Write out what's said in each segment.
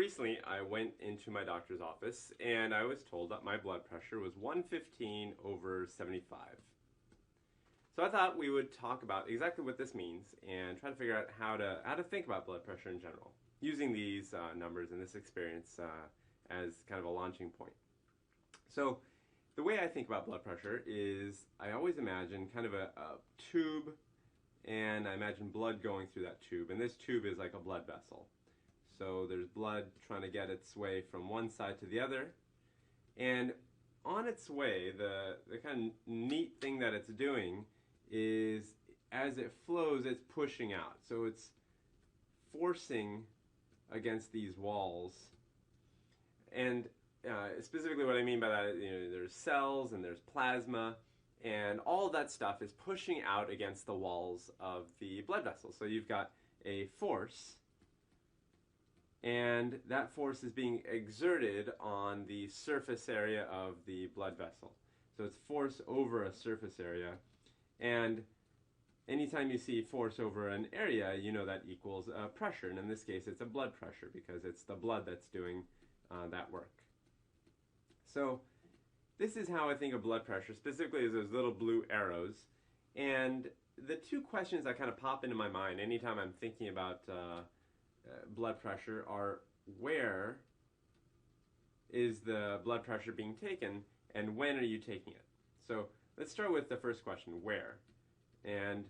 recently I went into my doctor's office and I was told that my blood pressure was 115 over 75. So I thought we would talk about exactly what this means and try to figure out how to think about blood pressure in general, using these numbers and this experience as kind of a launching point. So the way I think about blood pressure is I always imagine kind of a tube, and I imagine blood going through that tube, and this tube is like a blood vessel. So there's blood trying to get its way from one side to the other, and on its way, the kind of neat thing that it's doing is as it flows, it's pushing out. So it's forcing against these walls. And specifically what I mean by that is, there's cells and there's plasma, and all of that stuff is pushing out against the walls of the blood vessel. So you've got a force, and that force is being exerted on the surface area of the blood vessel. So it's force over a surface area. And anytime you see force over an area, you know that equals pressure. And in this case, it's a blood pressure because it's the blood that's doing that work. So this is how I think of blood pressure, specifically as those little blue arrows. And the two questions that kind of pop into my mind anytime I'm thinking about blood pressure are, where is the blood pressure being taken, and when are you taking it? So let's start with the first question, where? And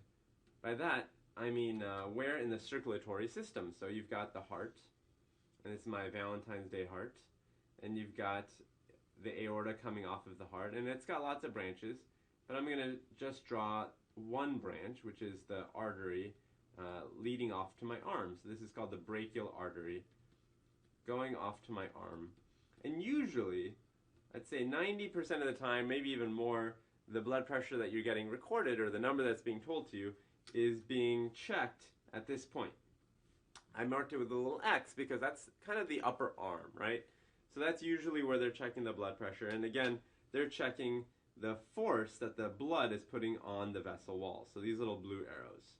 by that, I mean where in the circulatory system. So you've got the heart, and this is my Valentine's Day heart, and you've got the aorta coming off of the heart, and it's got lots of branches, but I'm going to just draw one branch, which is the artery leading off to my arm. So this is called the brachial artery, going off to my arm. And usually, I'd say 90% of the time, maybe even more, the blood pressure that you're getting recorded, or the number that's being told to you, is being checked at this point. I marked it with a little X because that's kind of the upper arm, right? So that's usually where they're checking the blood pressure. And again, they're checking the force that the blood is putting on the vessel wall. So these little blue arrows.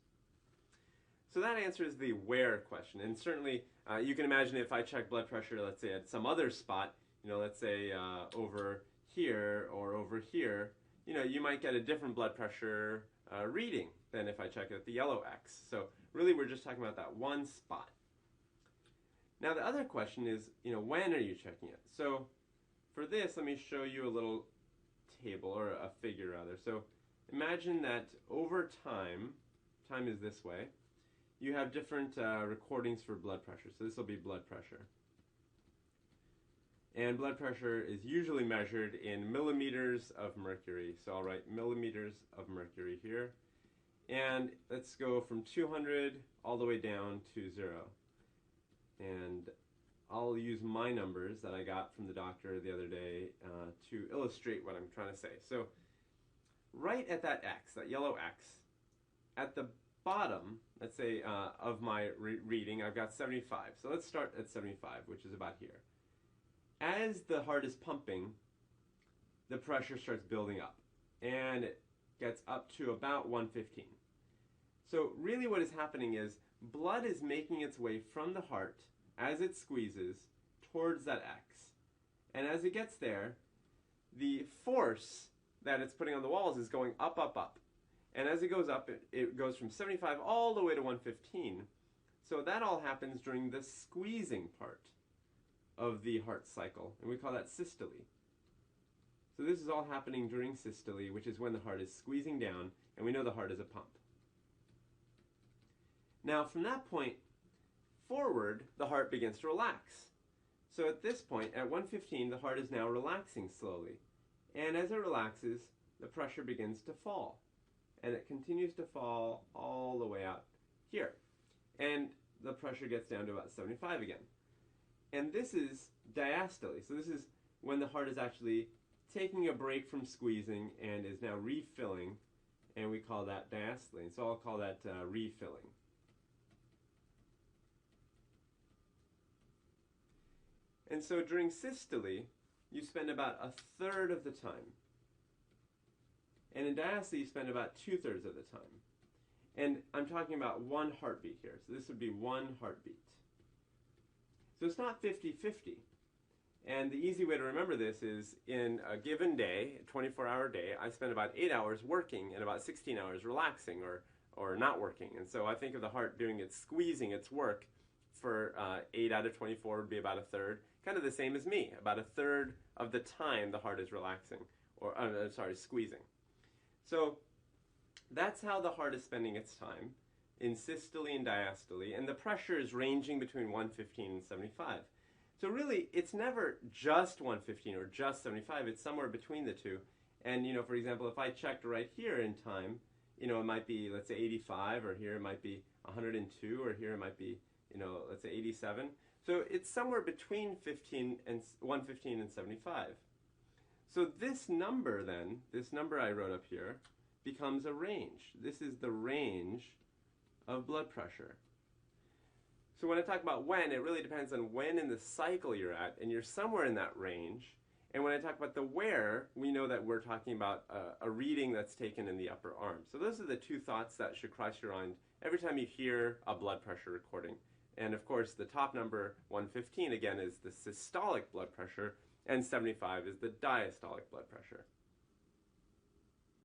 So that answers the where question. And certainly, you can imagine if I check blood pressure, let's say at some other spot, let's say over here or over here, you might get a different blood pressure reading than if I check it at the yellow X. So really, we're just talking about that one spot. Now the other question is, when are you checking it? So for this, let me show you a little table, or a figure rather. So imagine that over time is this way, you have different recordings for blood pressure. So this will be blood pressure. And blood pressure is usually measured in millimeters of mercury. So I'll write millimeters of mercury here. And let's go from 200 all the way down to 0. And I'll use my numbers that I got from the doctor the other day to illustrate what I'm trying to say. So right at that X, that yellow X, at the bottom, let's say, of my reading, I've got 75. So let's start at 75, which is about here. As the heart is pumping, the pressure starts building up, and it gets up to about 115. So really what is happening is blood is making its way from the heart as it squeezes towards that X. And as it gets there, the force that it's putting on the walls is going up, up, up. And as it goes up, it goes from 75 all the way to 115. So that all happens during the squeezing part of the heart cycle, and we call that systole. So this is all happening during systole, which is when the heart is squeezing down, and we know the heart is a pump. Now from that point forward, the heart begins to relax. So at this point, at 115, the heart is now relaxing slowly. And as it relaxes, the pressure begins to fall. And it continues to fall all the way out here. And the pressure gets down to about 75 again. And this is diastole. So this is when the heart is actually taking a break from squeezing and is now refilling, and we call that diastole. And so I'll call that refilling. And so during systole, you spend about a third of the time. And in diastole, you spend about 2/3 of the time. And I'm talking about one heartbeat here. So this would be one heartbeat. So it's not 50-50. And the easy way to remember this is in a given day, a 24-hour day, I spend about 8 hours working and about 16 hours relaxing or not working. And so I think of the heart doing its squeezing, its work, for 8 out of 24 would be about a third. Kind of the same as me. About a third of the time the heart is relaxing, or squeezing. So that's how the heart is spending its time, in systole and diastole, and the pressure is ranging between 115 and 75. So really, it's never just 115 or just 75. It's somewhere between the two. And, for example, if I checked right here in time, it might be, let's say, 85, or here it might be 102, or here it might be, let's say 87. So it's somewhere between 115 and 75. So this number then, this number I wrote up here, becomes a range. This is the range of blood pressure. So when I talk about when, it really depends on when in the cycle you're at, and you're somewhere in that range. And when I talk about the where, we know that we're talking about a reading that's taken in the upper arm. So those are the two thoughts that should cross your mind every time you hear a blood pressure recording. And of course, the top number, 115, again, is the systolic blood pressure, and 75 is the diastolic blood pressure.